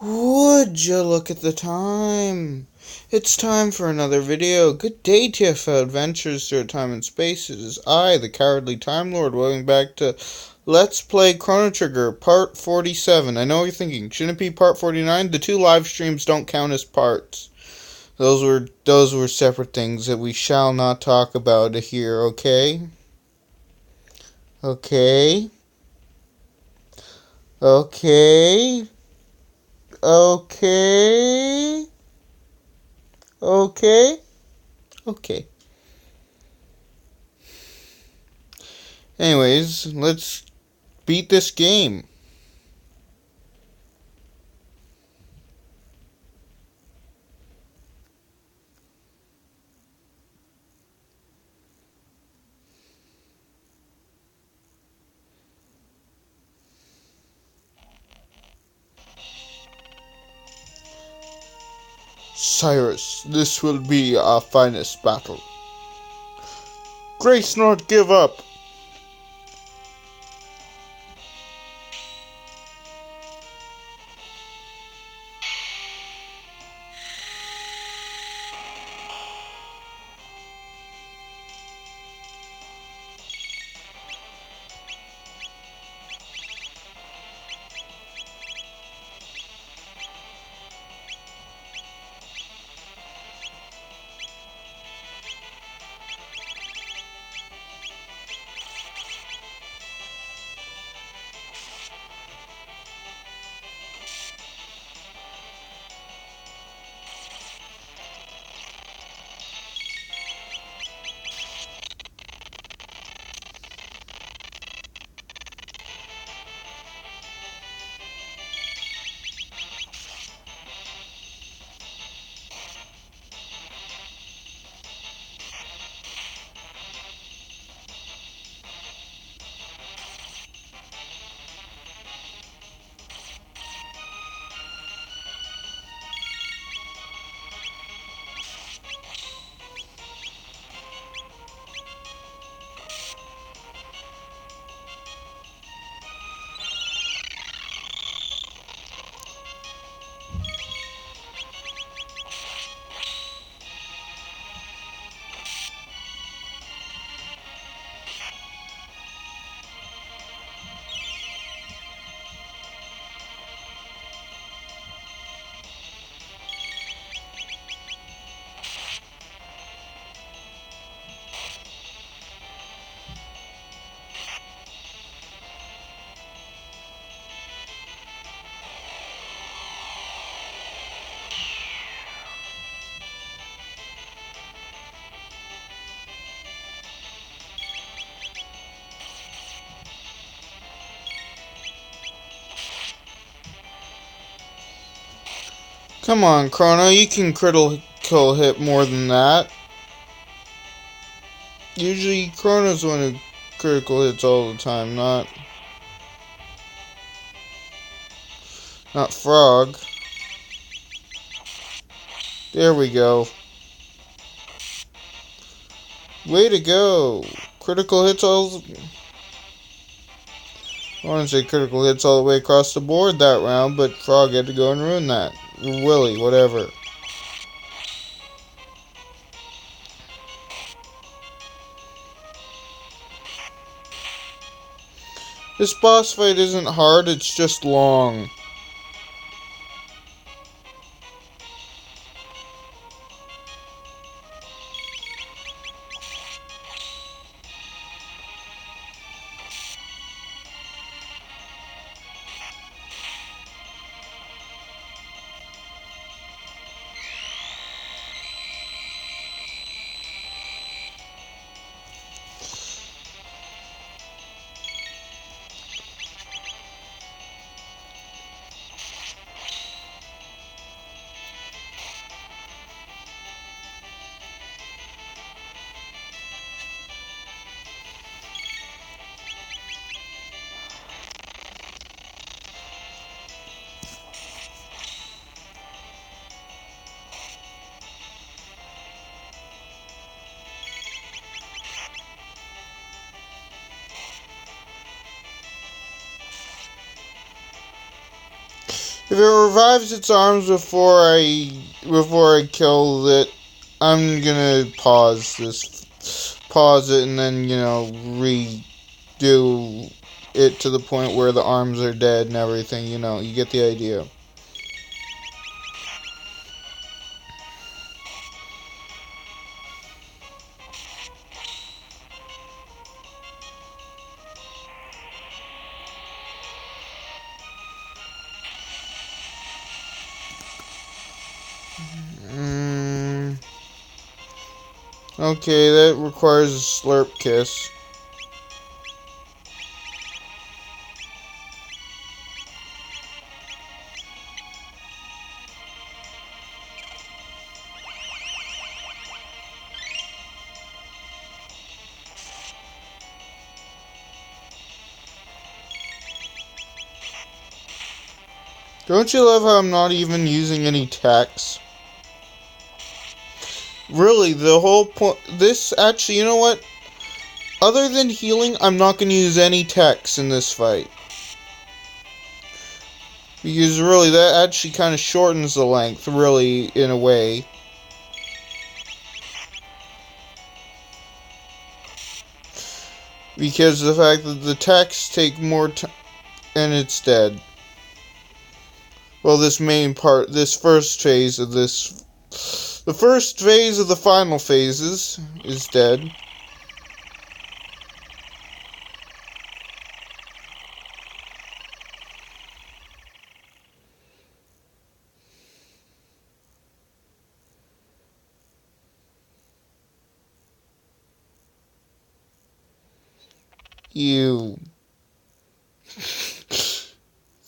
Would you look at the time? It's time for another video. Good day, TFL Adventures through time and space. It is I, the Cowardly Time Lord, welcome back to Let's Play Chrono Trigger, Part 47. I know what you're thinking, shouldn't it be Part 49? The two live streams don't count as parts. Those were separate things that we shall not talk about here, okay? Okay. Okay. Okay. Okay. Okay. Anyways, let's beat this game. Cyrus, this will be our finest battle. Grace not give up. Come on, Chrono, you can critical hit more than that. Usually, Chrono's the one who critical hits all the time, not Frog. There we go. Way to go. Critical hits all... I want to say critical hits all the way across the board that round, but Frog had to go and ruin that. Willy, whatever. This boss fight isn't hard, it's just long. If it revives its arms before I kill it, I'm gonna pause it, and then, redo it to the point where the arms are dead and everything. You get the idea. Okay, that requires a slurp kiss. Don't you love how I'm not even using any text? Really, the whole point... This, actually, you know what? Other than healing, I'm not going to use any text in this fight. Because really, that actually kind of shortens the length, really, in a way. Because of the fact that the texts take more time, and it's dead. Well, this main part, this first phase of this... The first phase of the final phases is dead. You...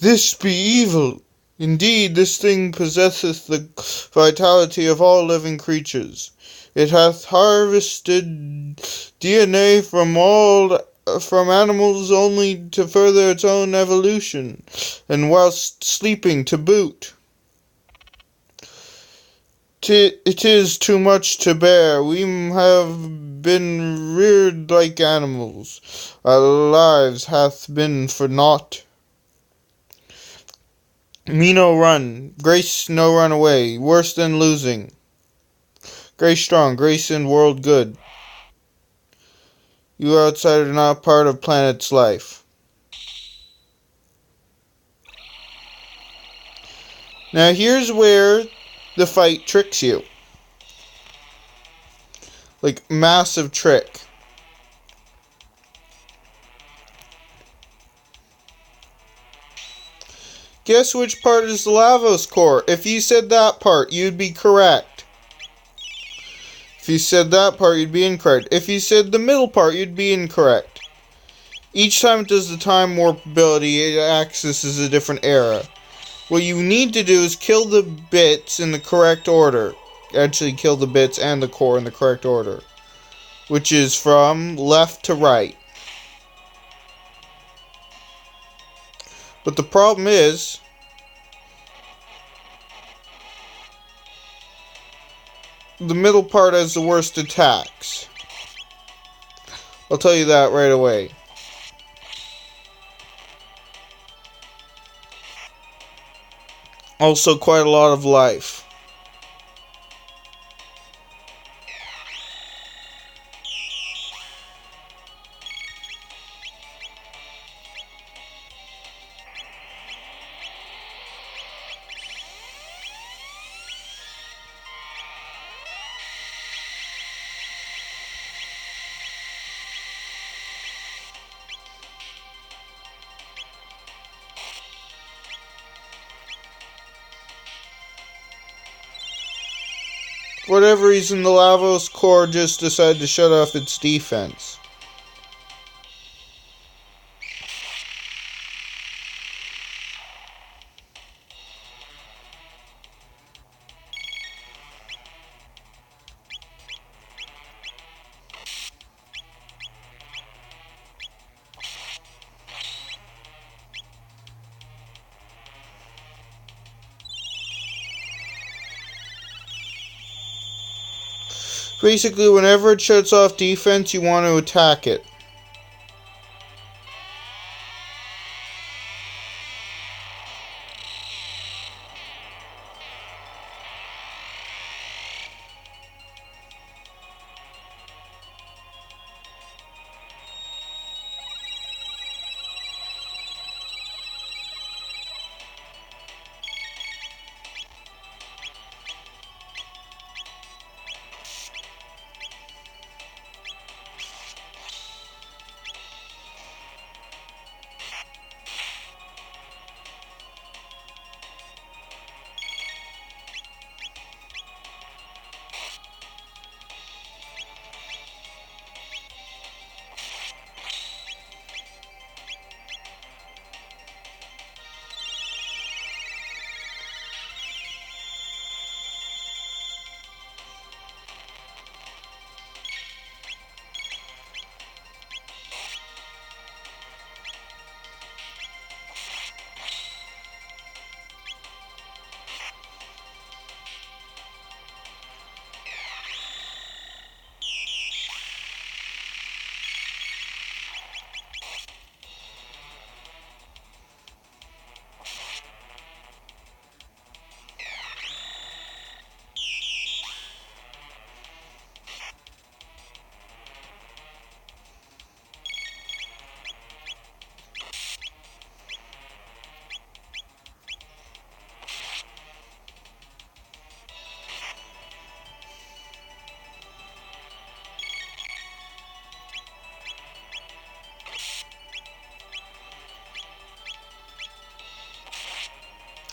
This be evil. Indeed, this thing possesseth the vitality of all living creatures. It hath harvested DNA from animals only to further its own evolution, and whilst sleeping to boot. It is too much to bear. We have been reared like animals. Our lives hath been for naught. Me no run, grace no run away, worse than losing. Grace strong, grace in world good. You outside are not part of planet's life. Now here's where the fight tricks you. Like, massive trick. Guess which part is the Lavos core? If you said that part, you'd be correct. If you said that part, you'd be incorrect. If you said the middle part, you'd be incorrect. Each time it does the time warp ability, it accesses a different era. What you need to do is kill the bits in the correct order. Actually, kill the bits and the core in the correct order. Which is from left to right. But the problem is, the middle part has the worst attacks. I'll tell you that right away. Also, quite a lot of life. For whatever reason, the Lavos core just decided to shut off its defense. Basically, whenever it shuts off defense, you want to attack it.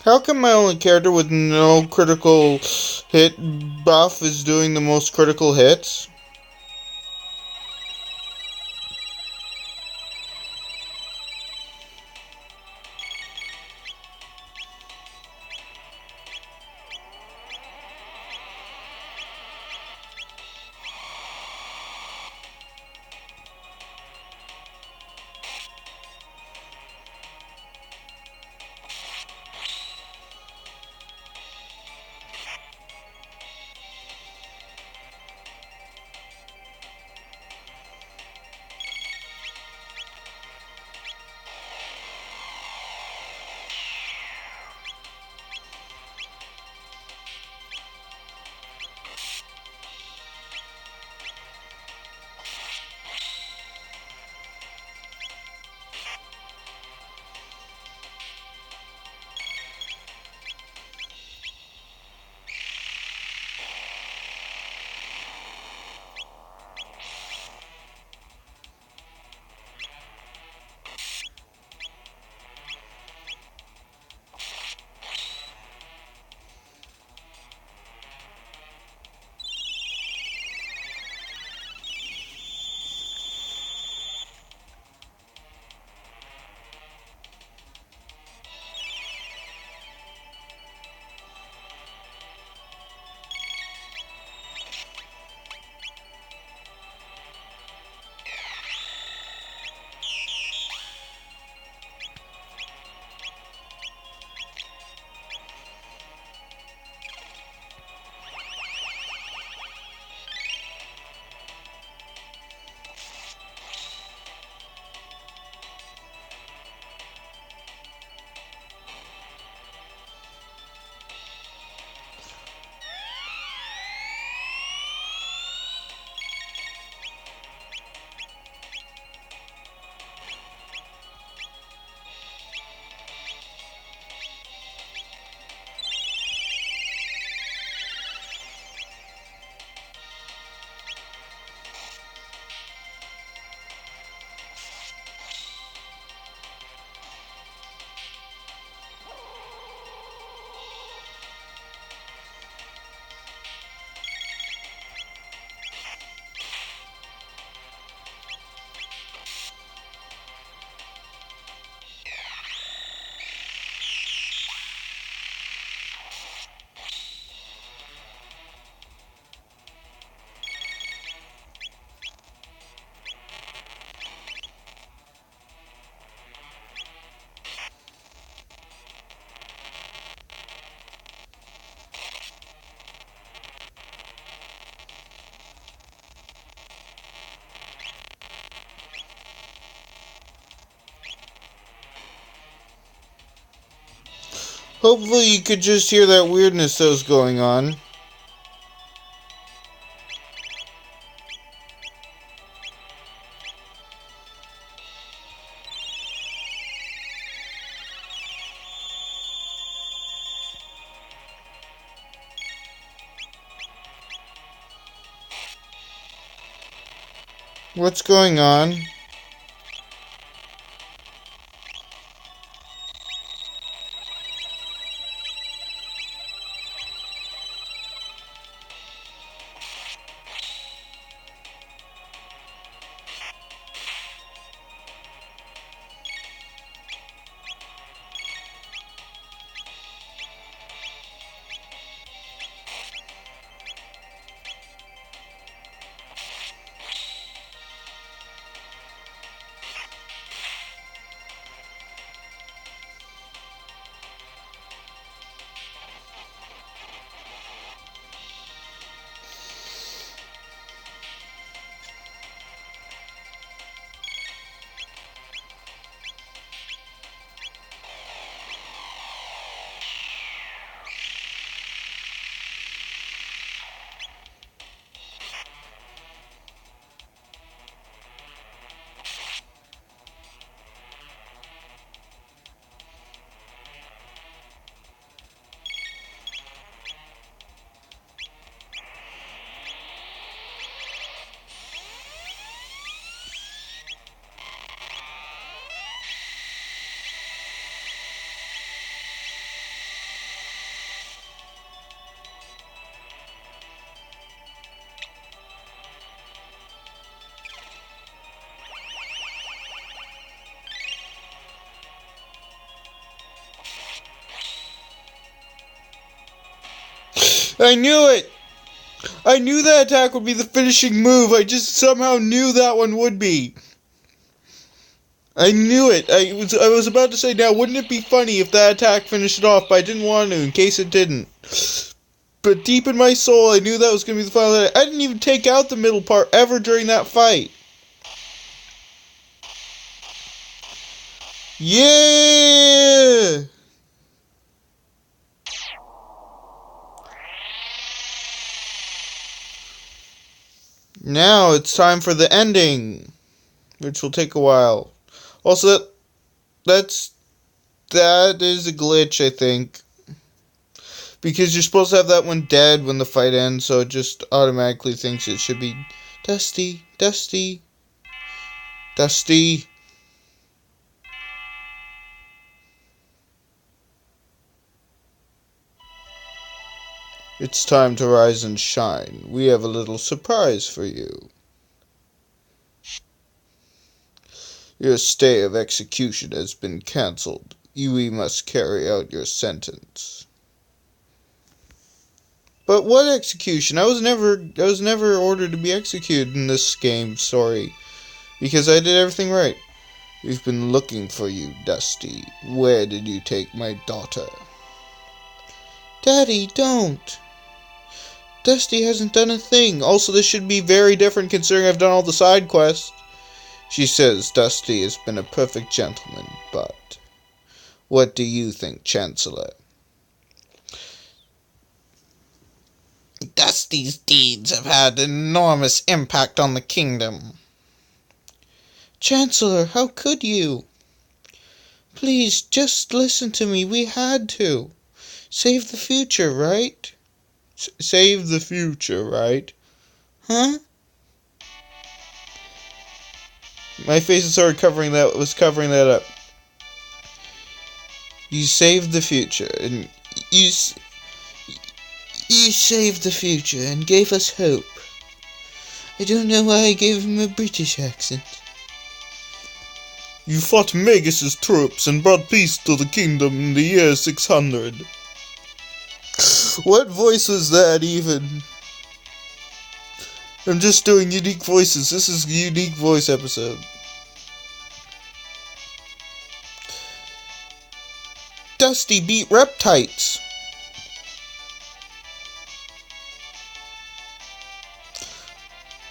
How come my only character with no critical hit buff is doing the most critical hits? Hopefully you could just hear that weirdness that was going on. What's going on? I knew it! I knew that attack would be the finishing move. I just somehow knew that one would be. I knew it. I was about to say, now, wouldn't it be funny if that attack finished it off, but I didn't want to, in case it didn't. But deep in my soul, I knew that was going to be the final attack. I didn't even take out the middle part ever during that fight. Yeah! Now it's time for the ending, which will take a while. Also, that is a glitch, I think. Because you're supposed to have that one dead when the fight ends, so it just automatically thinks it should be Dusty, Dusty, Dusty. It's time to rise and shine. We have a little surprise for you. Your stay of execution has been cancelled. We must carry out your sentence. But what execution? I was never ordered to be executed in this game, sorry. Because I did everything right. We've been looking for you, Dusty. Where did you take my daughter? Daddy, don't. Dusty hasn't done a thing. Also, this should be very different considering I've done all the side quests. She says Dusty has been a perfect gentleman, but what do you think, Chancellor? Dusty's deeds have had an enormous impact on the kingdom. Chancellor, how could you? Please, just listen to me. We had to. Save the future, right? Save the future, right? Huh? My face is already covering that up. You saved the future, and you saved the future and gave us hope. I don't know why I gave him a British accent. You fought Magus's troops and brought peace to the kingdom in the year 600. What voice was that even? I'm just doing unique voices. This is a unique voice episode. Dusty beat Reptites.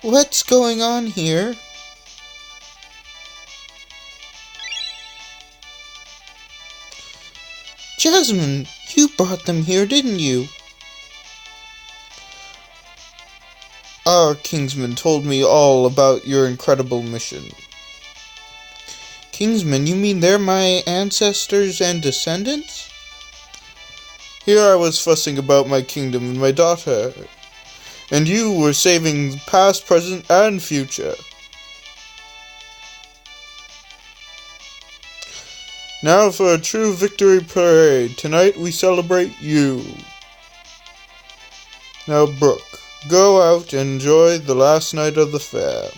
What's going on here? Jasmine, you brought them here, didn't you? Our Kingsman told me all about your incredible mission. Kingsman, you mean they're my ancestors and descendants? Here I was fussing about my kingdom and my daughter, and you were saving past, present, and future. Now for a true victory parade. Tonight we celebrate you. Now, Brooke, go out and enjoy the last night of the fair.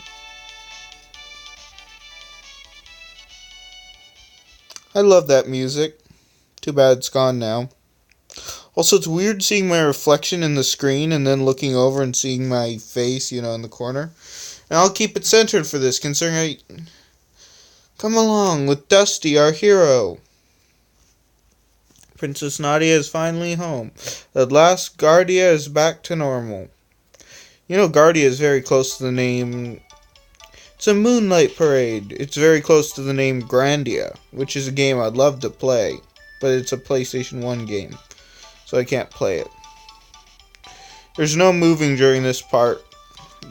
I love that music. Too bad it's gone now. Also, it's weird seeing my reflection in the screen and then looking over and seeing my face, in the corner. And I'll keep it centered for this, considering Come along with Dusty, our hero. Princess Nadia is finally home. At last, Guardia is back to normal. Guardia is very close to the name... It's a Moonlight Parade. It's very close to the name Grandia, which is a game I'd love to play. But it's a PlayStation 1 game, so I can't play it. There's no moving during this part.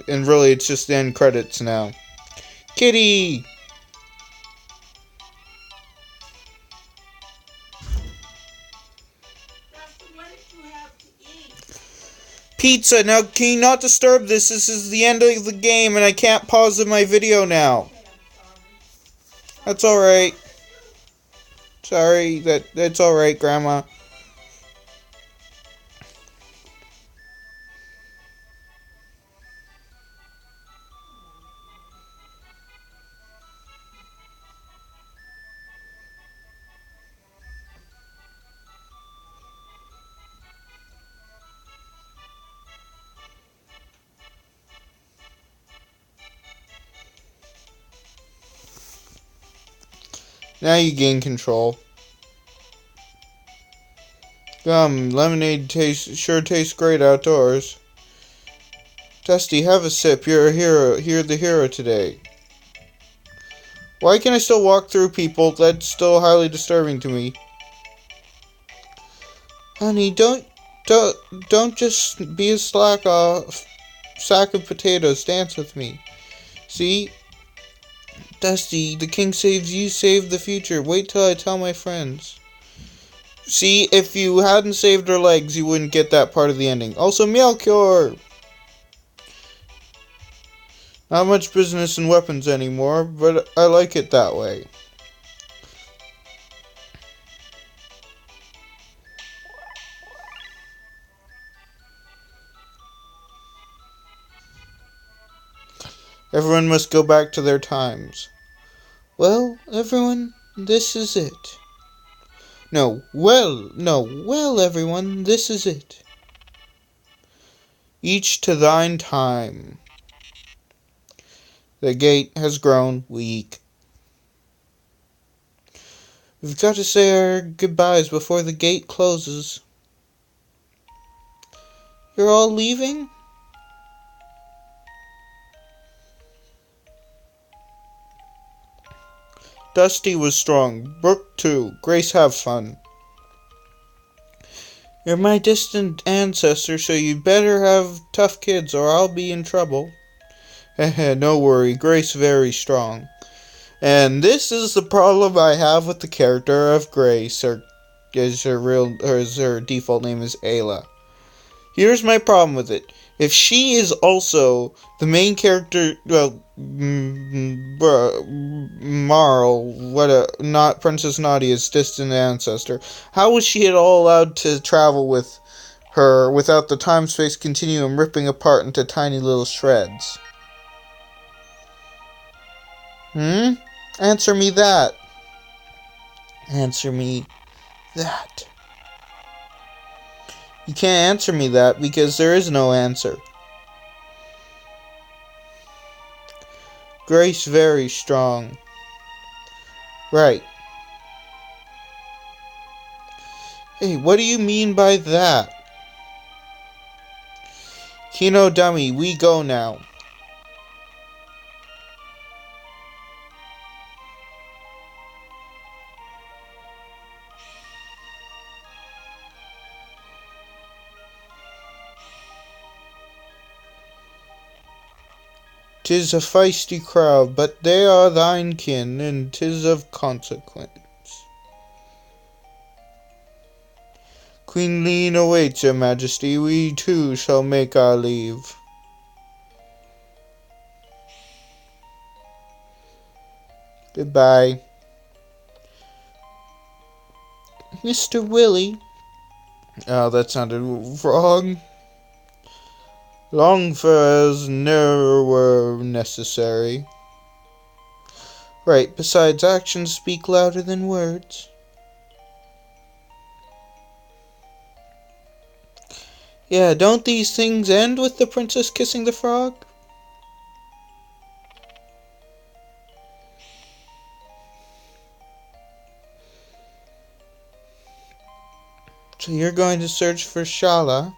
And really, it's just the end credits now. Kitty! Pizza, now can you not disturb this? This is the end of the game and I can't pause my video now. That's alright. Sorry, that's alright, Grandma. Now you gain control. Lemonade sure tastes great outdoors. Dusty, have a sip. You're a hero. You're the hero today. Why can I still walk through people? That's still highly disturbing to me. Honey, don't just be a sack of potatoes. Dance with me. See? Dusty, the king saves you, save the future. Wait till I tell my friends. See, if you hadn't saved her legs, you wouldn't get that part of the ending. Also, Melchior! Not much business in weapons anymore, but I like it that way. Everyone must go back to their times. Well, everyone, this is it. Well, everyone, this is it. Each to thine time. The gate has grown weak. We've got to say our goodbyes before the gate closes. You're all leaving? Dusty was strong. Brooke too. Grace, have fun. You're my distant ancestor, so you'd better have tough kids or I'll be in trouble. No worry, Grace very strong. And this is the problem I have with the character of Grace, or her default name is Ayla. Here's my problem with it. If she is also the main character, well, Marl, not Princess Nadia's distant ancestor, how was she at all allowed to travel with her without the time-space continuum ripping apart into tiny little shreds? Answer me that. Answer me that. You can't answer me that because there is no answer. Grace very strong. Right. Hey, what do you mean by that? Kino dummy, we go now. 'Tis a feisty crowd, but they are thine kin, and 'tis of consequence. Queen Lean awaits your majesty, we too shall make our leave. Goodbye. Mr. Willie. Oh, that sounded wrong. Long furs never were necessary. Right, besides actions speak louder than words. Yeah, don't these things end with the princess kissing the frog? So you're going to search for Shala?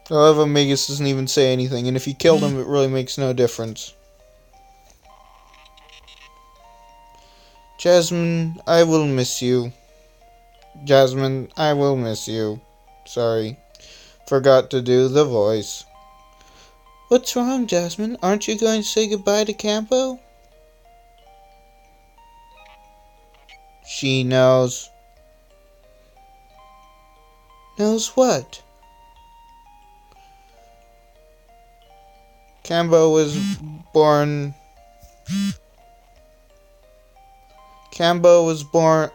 I love how Magus doesn't even say anything, and if you killed him, it really makes no difference. Jasmine, I will miss you. Jasmine, I will miss you. Sorry. Forgot to do the voice. What's wrong, Jasmine? Aren't you going to say goodbye to Campo? She knows. Knows what? Cambo was born. Cambo was born.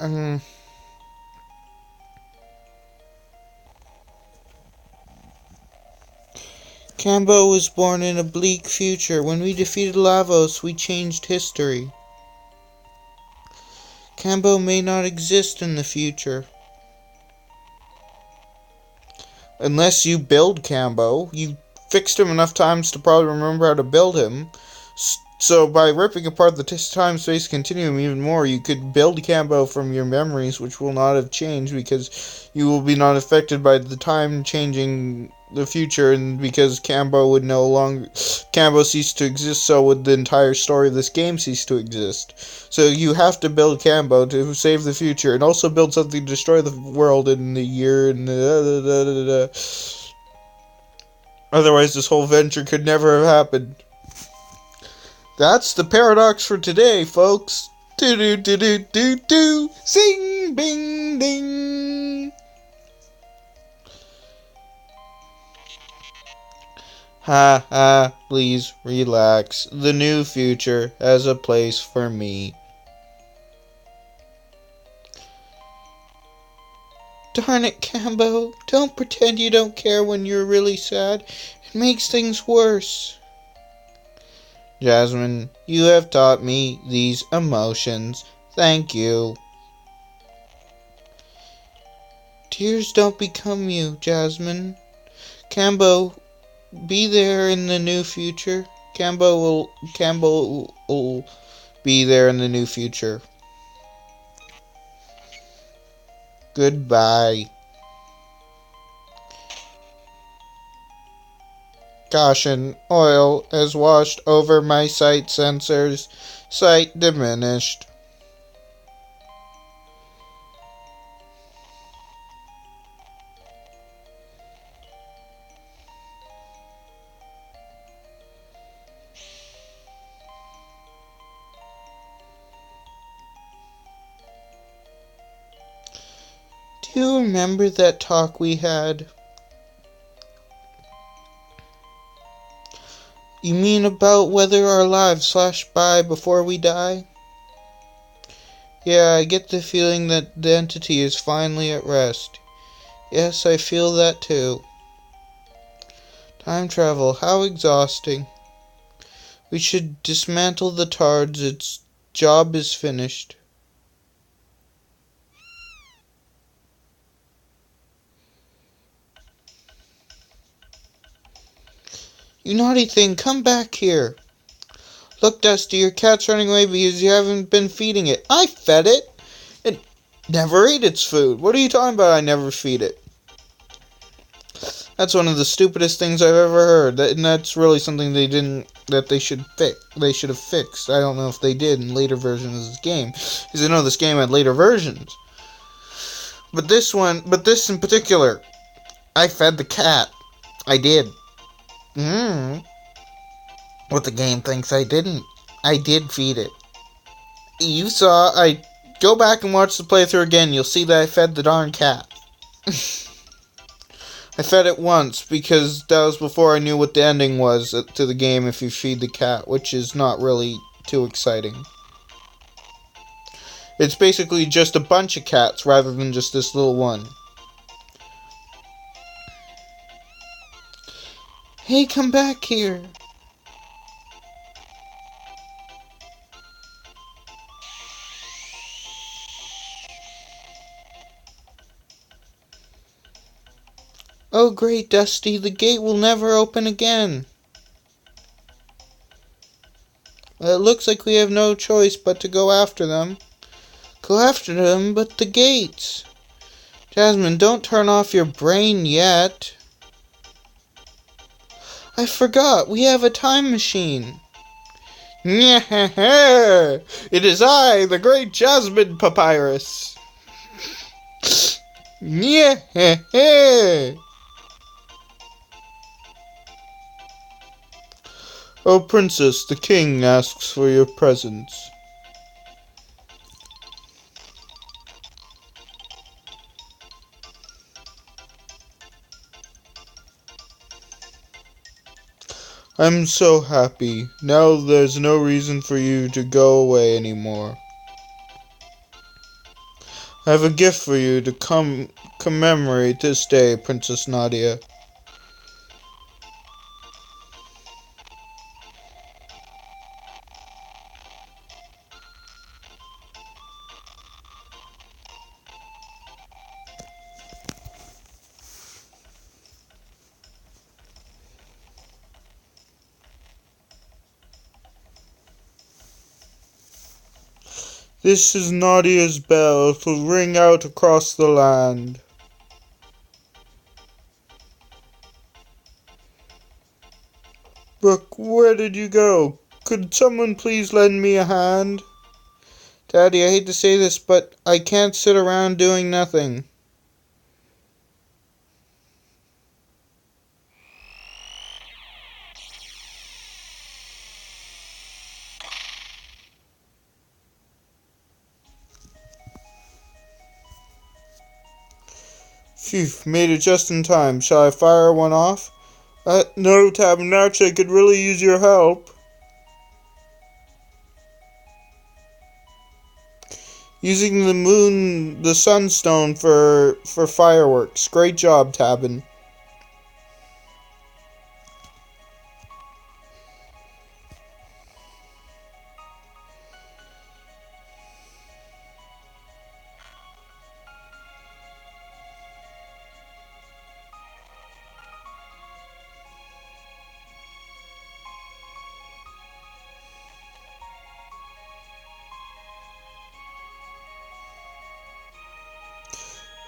Cambo was born in a bleak future. When we defeated Lavos, we changed history. Cambo may not exist in the future. Unless you build Cambo. You fixed him enough times to probably remember how to build him. So by ripping apart the time-space continuum even more, you could build Cambo from your memories, which will not have changed because you will be not affected by the time changing the future, and because Cambo cease to exist, so would the entire story of this game cease to exist. So you have to build Cambo to save the future, and also build something to destroy the world in the year, and otherwise this whole venture could never have happened. That's the paradox for today, folks. Do do do do do do. Sing bing ding. Ha ha, please relax. The new future has a place for me. Darn it, Cambo. Don't pretend you don't care when you're really sad. It makes things worse. Jasmine, you have taught me these emotions. Thank you. Tears don't become you, Jasmine. Cambo, be there in the new future. Cambo will be there in the new future. Goodbye. Caution, oil has washed over my sight sensors. Sight diminished. Do you remember that talk we had? You mean about whether our lives flash by before we die? Yeah, I get the feeling that the entity is finally at rest. Yes, I feel that too. Time travel, how exhausting. We should dismantle the TARDs, its job is finished. You naughty thing, come back here. Look, Dusty, your cat's running away because you haven't been feeding it. I fed it. It never ate its food. What are you talking about? I never feed it. That's one of the stupidest things I've ever heard. And that's really something they should fix. They should have fixed. I don't know if they did in later versions of this game, because I know this game had later versions. But this in particular, I fed the cat. I did. What the game thinks I didn't. I did feed it. You saw, go back and watch the playthrough again, you'll see that I fed the darn cat. I fed it once, because that was before I knew what the ending was to the game if you feed the cat, which is not really too exciting. It's basically just a bunch of cats, rather than just this little one. Hey, come back here. Oh great, Dusty, the gate will never open again. Well, it looks like we have no choice but to go after them. Go after them, but the gates. Jasmine, don't turn off your brain yet. I forgot, we have a time machine. It is I, the great Jasmine Papyrus. Oh, Princess, the king asks for your presence. I'm so happy. Now there's no reason for you to go away anymore. I have a gift for you to commemorate this day, Princess Nadia. This is Nadia's bell. It'll ring out across the land. Brooke, where did you go? Could someone please lend me a hand? Daddy, I hate to say this, but I can't sit around doing nothing. Phew, made it just in time. Shall I fire one off? No, Tabernacci, I could really use your help. Using the sunstone for fireworks. Great job, Tabin.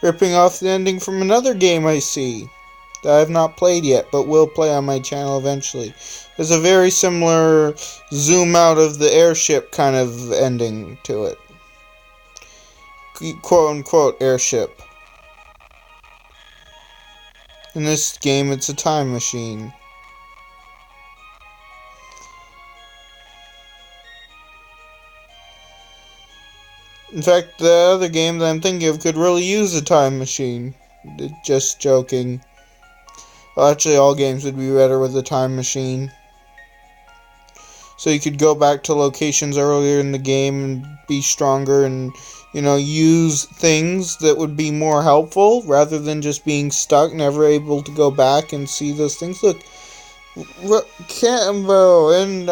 Ripping off the ending from another game I see that I have not played yet, but will play on my channel eventually. There's a very similar zoom out of the airship kind of ending to it. Quote unquote airship. In this game, it's a time machine. In fact, the other game that I'm thinking of could really use a time machine. Just joking. Well, actually, all games would be better with a time machine. So you could go back to locations earlier in the game and be stronger and, use things that would be more helpful rather than just being stuck, never able to go back and see those things. Look, Cambo and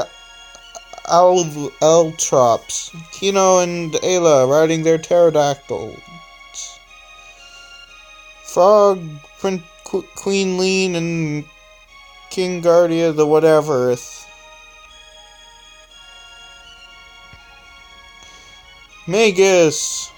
Eltrops, Kino and Ayla riding their pterodactyls. Frog, Queen Lean, and King Guardia the whatever. Magus.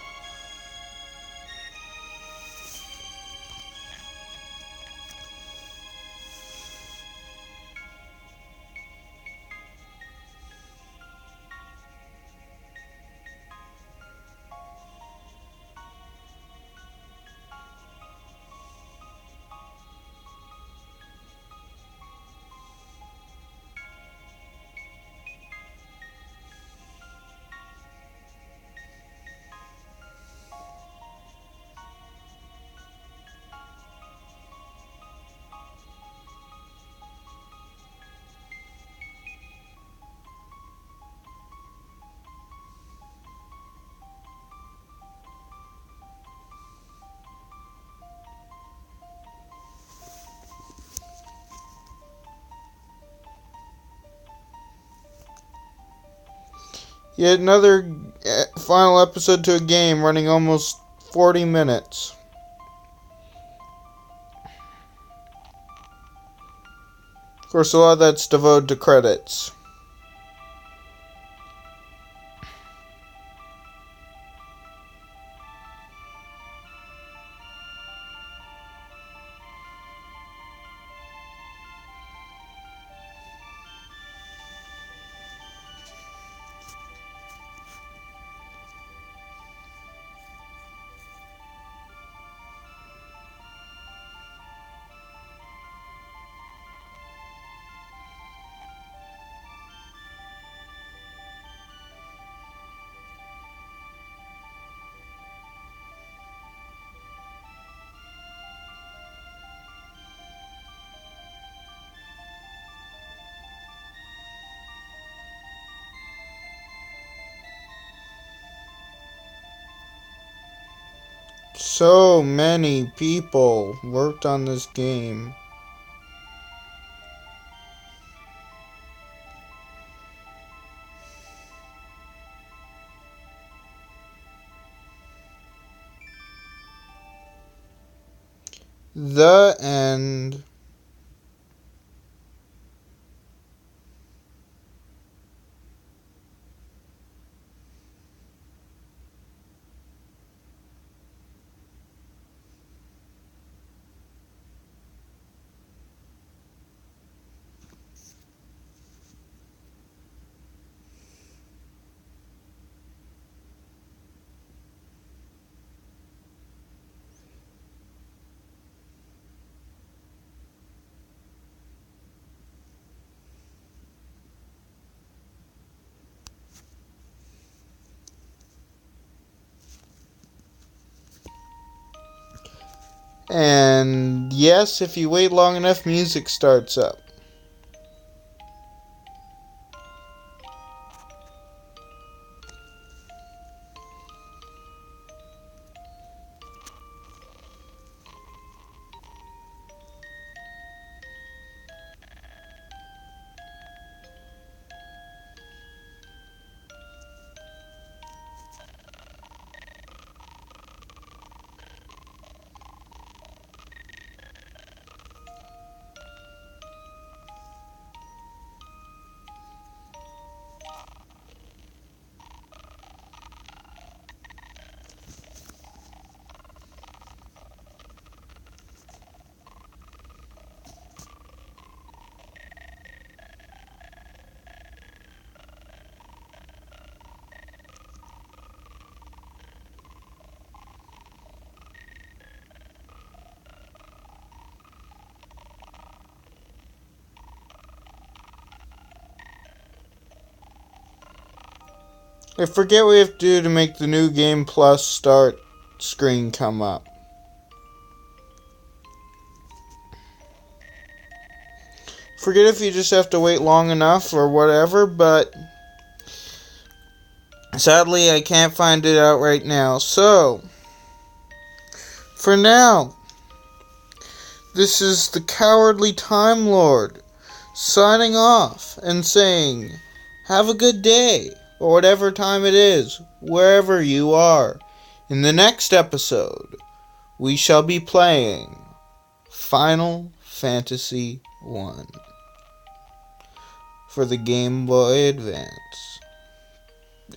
Yet another final episode to a game running almost 40 minutes. Of course, a lot of that's devoted to credits. So many people worked on this game. The end. And yes, if you wait long enough, music starts up. I forget what we have to do to make the new Game Plus start screen come up. Forget if you just have to wait long enough or whatever, but sadly I can't find it out right now. So, for now, this is the Cowardly Time Lord signing off and saying, have a good day, or whatever time it is, wherever you are. In the next episode, we shall be playing Final Fantasy 1 for the Game Boy Advance.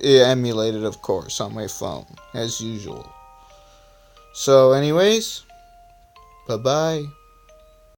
Emulated, of course, on my phone, as usual. So, anyways, bye-bye.